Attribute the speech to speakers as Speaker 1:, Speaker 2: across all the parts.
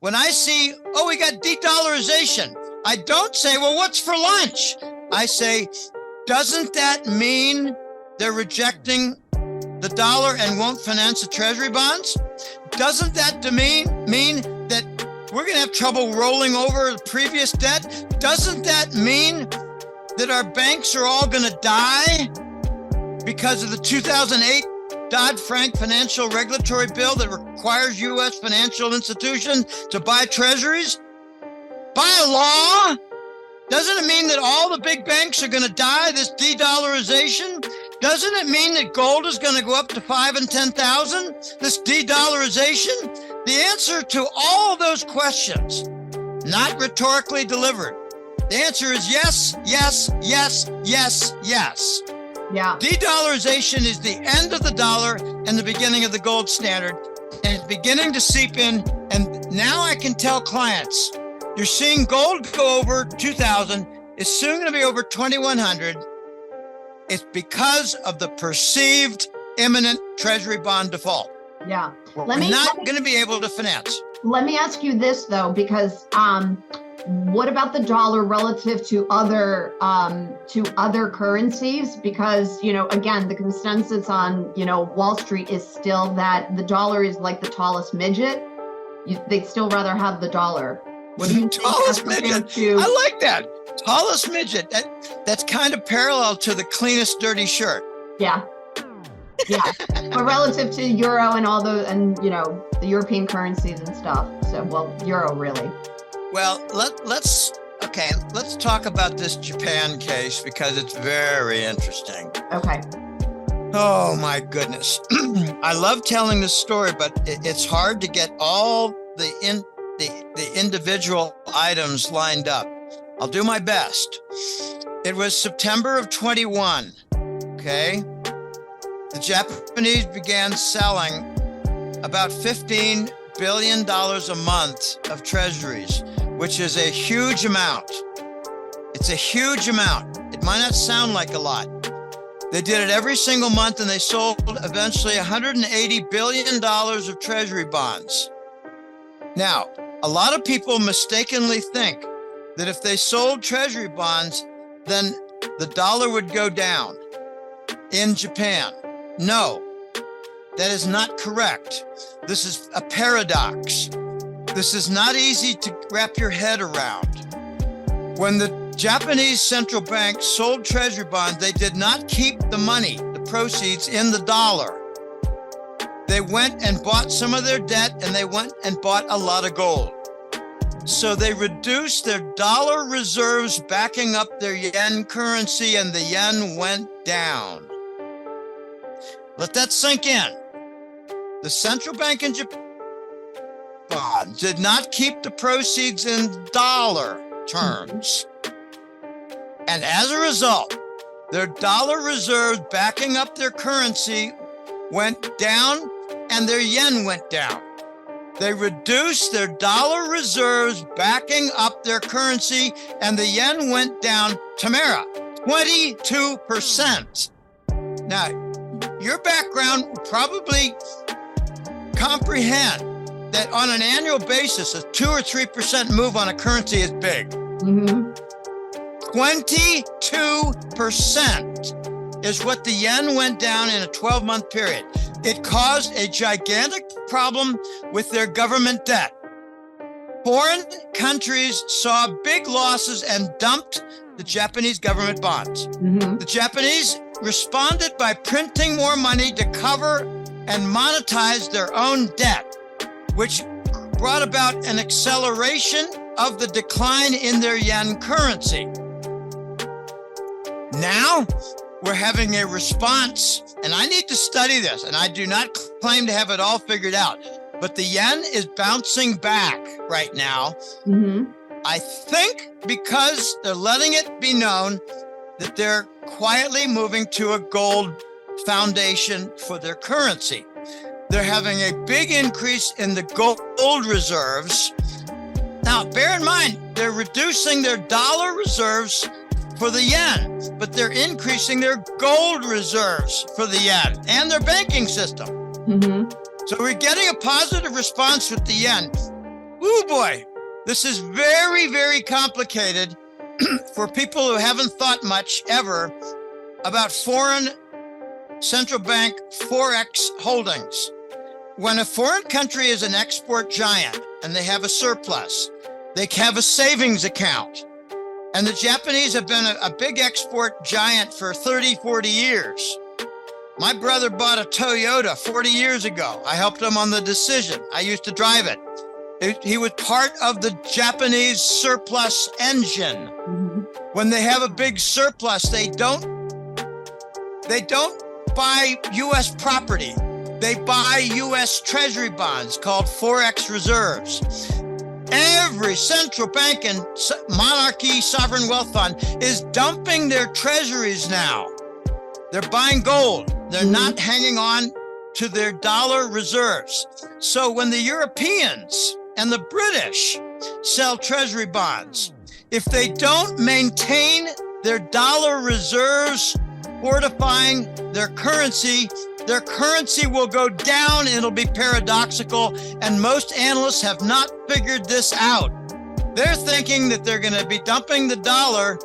Speaker 1: When I see, oh, we got de-dollarization, I don't say, well, what's for lunch? I say, doesn't that mean they're rejecting the dollar and won't finance the treasury bonds? Doesn't that mean that we're going to have trouble rolling over the previous debt? Doesn't that mean that our banks are all going to die because of the 2008 Dodd-Frank financial regulatory bill that requires U.S. financial institutions to buy treasuries? By law? Doesn't it mean that all the big banks are going to die, this de-dollarization? Doesn't it mean that gold is going to go up to 5,000 and 10,000, this de-dollarization? The answer to all of those questions, not rhetorically delivered, the answer is yes, yes, yes, yes, yes.
Speaker 2: Yeah.
Speaker 1: De-dollarization is the end of the dollar and the beginning of the gold standard, and it's beginning to seep in. And now I can tell clients, you're seeing gold go over 2,000. It's soon going to be over 2,100. It's because of the perceived imminent treasury bond default.
Speaker 2: Yeah.
Speaker 1: We're not going to be able to finance.
Speaker 2: Let me ask you this, though, because what about the dollar relative to other currencies? Because, again, the consensus on, Wall Street is still that the dollar is like the tallest midget. They'd still rather have the dollar. What do you think?
Speaker 1: Tallest midget. I like that. Tallest midget. That's kind of parallel to the cleanest dirty shirt.
Speaker 2: Yeah. Yeah. But relative to euro and all those, and the European currencies and stuff. So, well, euro really.
Speaker 1: Well, let's talk about this Japan case because it's very interesting.
Speaker 2: Okay.
Speaker 1: Oh my goodness. I love telling this story, but it's hard to get all the individual items lined up. I'll do my best. It was September of 21. Okay. The Japanese began selling about $15 billion a month of treasuries, which is a huge amount. It's a huge amount. It might not sound like a lot. They did it every single month, and they sold eventually $180 billion of treasury bonds. Now, a lot of people mistakenly think that if they sold treasury bonds, then the dollar would go down in Japan. No, that is not correct. This is a paradox. This is not easy to wrap your head around. When the Japanese central bank sold treasury bonds, they did not keep the money, the proceeds, in the dollar. They went and bought some of their debt, and they went and bought a lot of gold. So they reduced their dollar reserves backing up their yen currency, and the yen went down. Let that sink in. The central bank in Japan did not keep the proceeds in dollar terms. And as a result, their dollar reserves backing up their currency went down, and their yen went down. They reduced their dollar reserves backing up their currency, and the yen went down, Tamara, 22%. Now, your background will probably comprehend that on an annual basis, a 2 or 3% move on a currency is big.
Speaker 2: Mm-hmm.
Speaker 1: 22% is what the yen went down in a 12-month period. It caused a gigantic problem with their government debt. Foreign countries saw big losses and dumped the Japanese government bonds.
Speaker 2: Mm-hmm.
Speaker 1: The Japanese responded by printing more money to cover and monetize their own debt, which brought about an acceleration of the decline in their yen currency. Now we're having a response, and I need to study this, and I do not claim to have it all figured out, but the yen is bouncing back right now.
Speaker 2: Mm-hmm.
Speaker 1: I think because they're letting it be known that they're quietly moving to a gold foundation for their currency. They're having a big increase in the gold reserves. Now, bear in mind, they're reducing their dollar reserves for the yen, but they're increasing their gold reserves for the yen and their banking system.
Speaker 2: Mm-hmm.
Speaker 1: So we're getting a positive response with the yen. Oh boy, this is very, very complicated for people who haven't thought much ever about foreign central bank Forex holdings. When a foreign country is an export giant and they have a surplus, they have a savings account. And the Japanese have been a big export giant for 30, 40 years. My brother bought a Toyota 40 years ago. I helped him on the decision. I used to drive it. He was part of the Japanese surplus engine.
Speaker 2: Mhm.
Speaker 1: When they have a big surplus, they don't buy U.S. property. They buy U.S. Treasury bonds called Forex reserves. Every central bank and monarchy sovereign wealth fund is dumping their treasuries now. They're buying gold. They're not hanging on to their dollar reserves. So when the Europeans and the British sell treasury bonds, if they don't maintain their dollar reserves, fortifying their currency will go down. It'll be paradoxical. And most analysts have not figured this out. They're thinking that they're going to be dumping the dollar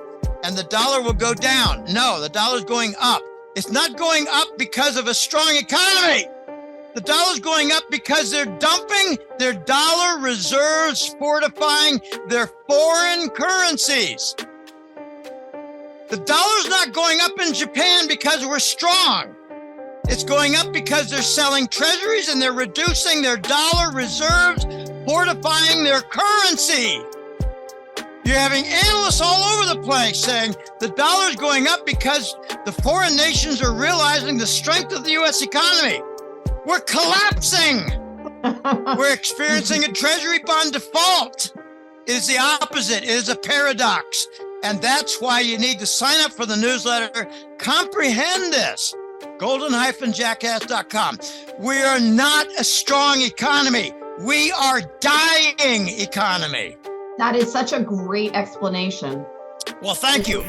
Speaker 1: and the dollar will go down. No, the dollar's going up. It's not going up because of a strong economy. The dollar's going up because they're dumping their dollar reserves, fortifying their foreign currencies. The dollar's not going up in Japan because we're strong. It's going up because they're selling treasuries and they're reducing their dollar reserves, fortifying their currency. You're having analysts all over the place saying the dollar's going up because the foreign nations are realizing the strength of the U.S. economy. We're collapsing. We're experiencing a treasury bond default. It is the opposite. It is a paradox. And that's why you need to sign up for the newsletter. Comprehend this. golden-jackass.com. We are not a strong economy. We are dying economy.
Speaker 2: That is such a great explanation.
Speaker 1: Well, thank you.